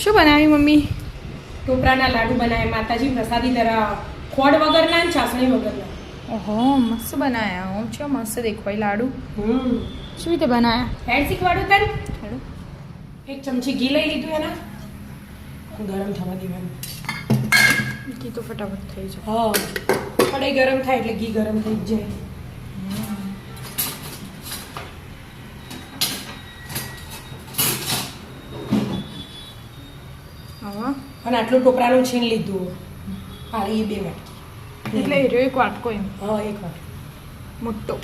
શું બનાવી મમ્મી? ટોપરાના લાડુ બનાવ્યા માતાજી પ્રસાદી ધરા ખોડ વગરના અને ચાસણી વગરના. ઓહો મસ્ત બનાયા. ઓમ છે મસ્ત દેખાય લાડુ. શું રીતે બનાયા? હેડ શીખવાડું તને. હેડો. એક ચમચી ઘી લઈ લીધું એના ગરમ થવા દેવાનું. ઘી તો ફટાફટ થઈ જાય. હા કઢાઈ ગરમ થાય એટલે ઘી ગરમ થઈ જ જાય. હા અને આટલું ટોપરાનું છીણ લીધું. હા એ 2 વાટકી એટલે હીરો એક વાટકો એમ હા 1 વાટકી મોટો.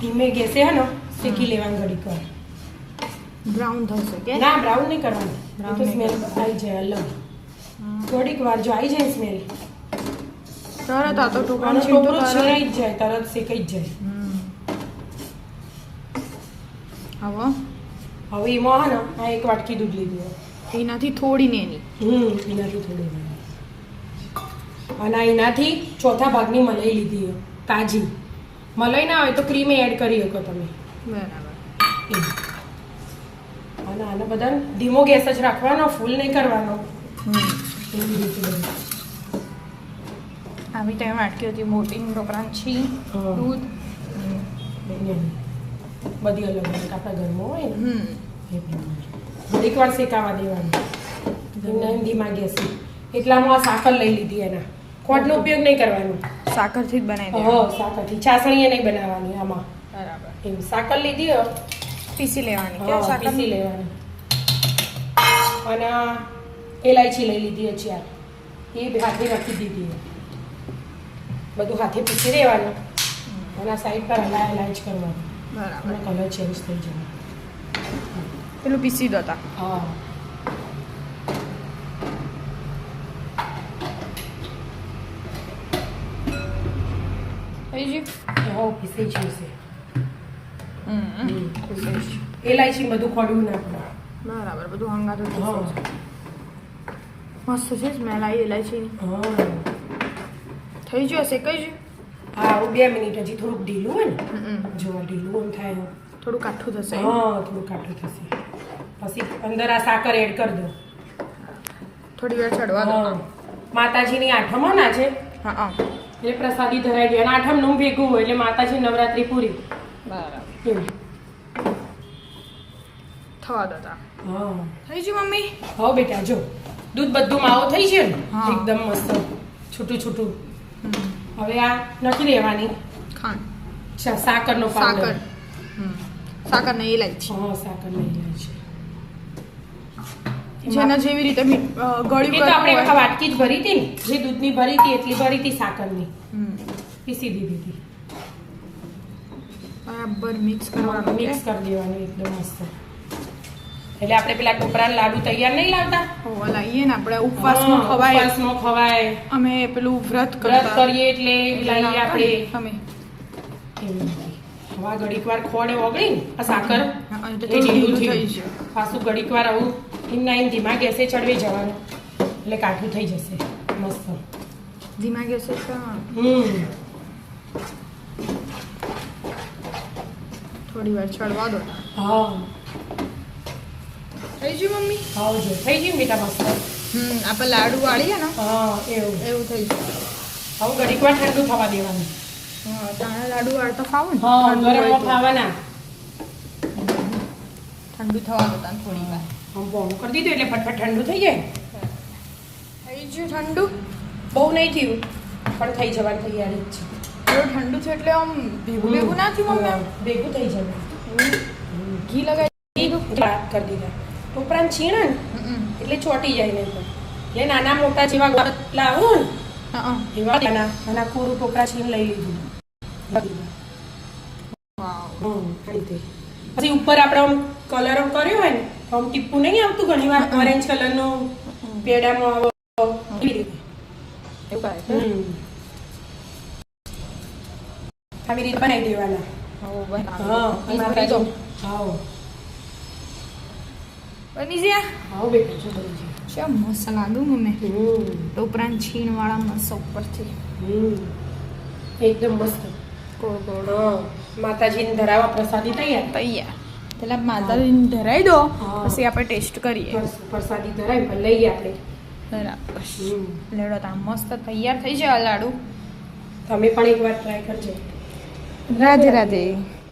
ધીમે ગેસે હે ને શેકી લેવાનું ઘડીક વાર. બ્રાઉન થશે કે? ના બ્રાઉન નહીં કરવાનું. Brown તો નહીં સ્મેલ આવી જાય અલગ. થોડીક વાર જો આવી જાય સ્મેલ તરત આ તો ટોપરાનું અને છીણ તો ટોપરું તરત. છીણાઈ જ જાય તરત શેકાઈ જ જાય. હવે હવે એમાં હે ને આ 1 વાટકી દૂધ લીધું. એનાથી થોડી ને એની એનાથી થોડી વાર. અને એનાથી ચોથા ભાગની મલાઈ લીધી તાજી. મલાઈ ના હોય તો ક્રીમ એડ કરી શકો તમે. બરાબર. એમ. અને આને બધા ધીમો ગેસ જ રાખવાનો, ફૂલ નહીં કરવાનો. એવી રીતે બધું. આવી ટાઈમ વાટકી હતી મોટી ટોપરાનું છીણ હા. દૂધ. બધી અલગ અલગ આપણા ઘરમાં હોય ને હમ એ પ્રમાણે થોડીક વાર શેકાવા દેવાનું ધીમા ગેસે. એટલામાં આ સાકર લઈ લીધી એના. ખોટનો ઉપયોગ નહીં કરવાનો. સાકરથી જ બનાવી દે. હા સાકરથી ચાસણીએ નહીં બનાવવાની આમાં. બરાબર. એમ સાકર લીધી હો, પીસી લેવાની કે હા, સાકર પીસી લેવાની. અને એલાયચી લઈ લીધી 4 એ હાથે રાખી દીધી. બધું હાથે પીસી લેવાનું અને સાઈડ પર હલાય જ કરવાનું. બરાબર. અને કલર ચેન્જ થઈ જાય. પેલું પીસી દો તા. હા થઈ ગયું? હા પીસી જશે. પીસાઈ ગયું. એલાયચી બધું ખોડવું નાખવાનું. બરાબર બધું હંગાતું હા મસ્ત છે સ્મેલ આવી ઇલાયચીની. હા થઈ ગયું હશે કઈ ગયું? હા 2 મિનિટ હજી થોડુંક ઢીલું હોય ને હમ. જો ઢીલું એમ થાય. થોડું કાઠું થશે એમ? હા થોડું કાઠું થશે. પછી અંદર આ સાકર એડ કરી દો. થોડી વાર ચડવા દો. હા માતાજીની આઠમ હોય ને આજે હા હા એટલે પ્રસાદી ધરાઈ દે અને આઠમનું ભેગું હોય એટલે માતાજી નવરાત્રી પૂરી. બરાબર. એમ. થવા દો તા. હા થઈ ગયું મમ્મી? હા બેટા જો દૂધ બધું માવો થઈ છે ને હા. એકદમ મસ્ત છૂટું છૂટું. હવે આ નાખી દેવાની ખાંડ સાકરનો પાવડર. સાકર સાકર ને ઇલાયચી હા સાકર લઈ જાય છે. જેના જેવી રીતે ગળ્યું એ તો આપણે કરવું આખા વાટકી જ ભરી હતી ને જે દૂધની ભરી હતી એટલી ભરી હતી સાકરની હોય. પીસી દીધી હતી. બરાબર મિક્સ કરવાનું મિક્સ કરી દેવાનું એકદમ મસ્ત. એટલે આપણે પેલા ટોપરાના લાડુ તૈયાર નહીં લાવતા લાવીએ ને આપણે ઉપવાસમાં ખવાય. ઉપવાસમાં ખવાય. અમે પેલું વ્રત વ્રત કરતા કરીએ એટલે લાવીએ આપણે અમે એવી રીતે. હવે આ ઘડીક વાર ખોડે ઓગળી ને આ સાકર હા, એટલે એ થોડું ઢીલું ઢીલું થયું. થઈ ગયું. પાછું ઘડીક વાર આવું એમના એમ ધીમા ગેસે ચડવી જવાનું એટલે કાઠું થઈ જશે મસ્ત. ધીમા ગેસે થોડી વાર ચડવા દો. હા થઈ ગયું મમ્મી? આવજો થઈ ગયું બેટા મસ્ત. આપણે લાડુ વાળીએ ને હા એવું એવું થઈ ગયું. હવે ઘડીક વાર ઠંડુ થવા દેવાનું. હા તાણા લાડુ વાળતા ખાવું ને હા ઠંડુ હોય ગરમમાં તો. ખાવાના. ઠંડુ થવા દો તાને થોડી વાર. આમ બોમ કરી દીધું એટલે ફટફટ ઠંડુ થઈ જાય. થઈ ગયું ઠંડુ? બહુ નહીં થયું પણ થઈ જવાની તૈયારી જ છે. થોડું ઠંડુ છે એટલે આમ ભેગું ભેગું ના થયું મમ્મી આમ? ભેગું થઈ જવાનું. ઘી લગાવી વાત કરી દીધા ઉપરાંત છીણે ને દીધું. એટલે ચોટી જાય નહીં તો એ નાના મોટા જેવા ગટલા આવો ને હા એવા નાના કોરું ટોકરા છીણ લઈ લીધું. વાવ. આ રીતે પછી ઉપર આપણે આમ કલર કર્યો હોય ને આમ ટીપું નહીં આવતું ઘણી વાર ઓરેન્જ કલરનું પેડામાં એવી રીતે. એવું કાંઈ છે? આવી રીતે બનાવી દેવાના. હો, બનાવી. હા એમાં કરી દો. હા બની ગયા? હા બેટા જો બની જાય. શું મસ્ત લાગ્યું મમ્મી. ટોપરાના છીણ વાળા મસ્ત ઉપરથી એકદમ મસ્ત. ગોળ ગોળ હા માતાજીને ધરાવા પ્રસાદી તૈયાર. તૈયાર. પેલા માતાજીને ધરાઈ દો હા. પછી આપણે ટેસ્ટ કરીએ. પ્રસાદી ધરાય પણ લઈએ આપણે. બરાબર. લેડો તો મસ્ત તૈયાર થઈ જાય લાડુ. તમે પણ એકવાર ટ્રાય કરજો. રાધે રાધે.